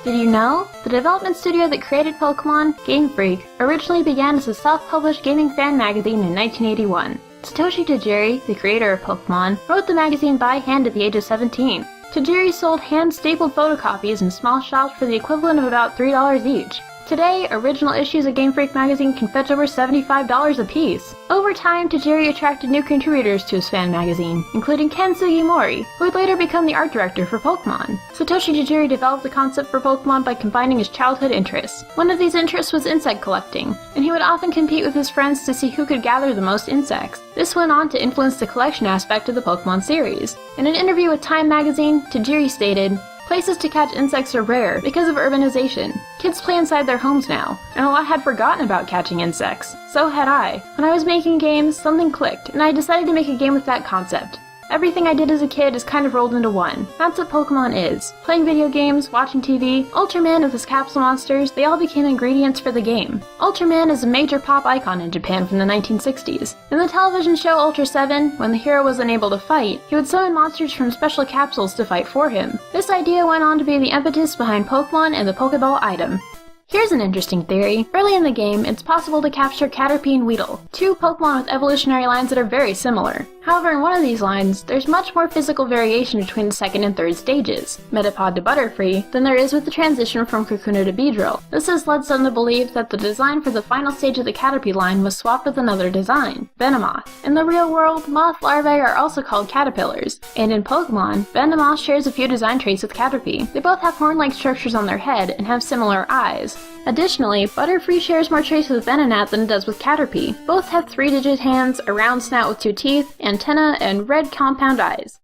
Did you know? The development studio that created Pokémon, Game Freak, originally began as a self-published gaming fan magazine in 1981. Satoshi Tajiri, the creator of Pokémon, wrote the magazine by hand at the age of 17. Tajiri sold hand-stapled photocopies in small shops for the equivalent of about $3 each. Today, original issues of Game Freak magazine can fetch over $75 a piece. Over time, Tajiri attracted new contributors to his fan magazine, including Ken Sugimori, who would later become the art director for Pokémon. Satoshi Tajiri developed the concept for Pokémon by combining his childhood interests. One of these interests was insect collecting, and he would often compete with his friends to see who could gather the most insects. This went on to influence the collection aspect of the Pokémon series. In an interview with Time magazine, Tajiri stated, "Places to catch insects are rare because of urbanization. Kids play inside their homes now, and a lot had forgotten about catching insects. So had I. When I was making games, something clicked, and I decided to make a game with that concept. Everything I did as a kid is kind of rolled into one. That's what Pokémon is. Playing video games, watching TV, Ultraman with his capsule monsters, they all became ingredients for the game. Ultraman is a major pop icon in Japan from the 1960s. In the television show Ultra 7, when the hero was unable to fight, he would summon monsters from special capsules to fight for him. This idea went on to be the impetus behind Pokémon and the Pokéball item. Here's an interesting theory. Early in the game, it's possible to capture Caterpie and Weedle, two Pokemon with evolutionary lines that are very similar. However, in one of these lines, there's much more physical variation between the second and third stages, Metapod to Butterfree, than there is with the transition from Kakuna to Beedrill. This has led some to believe that the design for the final stage of the Caterpie line was swapped with another design, Venomoth. In the real world, moth larvae are also called caterpillars, and in Pokemon, Venomoth shares a few design traits with Caterpie. They both have horn-like structures on their head and have similar eyes. Additionally, Butterfree shares more traits with Venonat than it does with Caterpie. Both have 3-digit hands, a round snout with 2 teeth, antenna, and red compound eyes.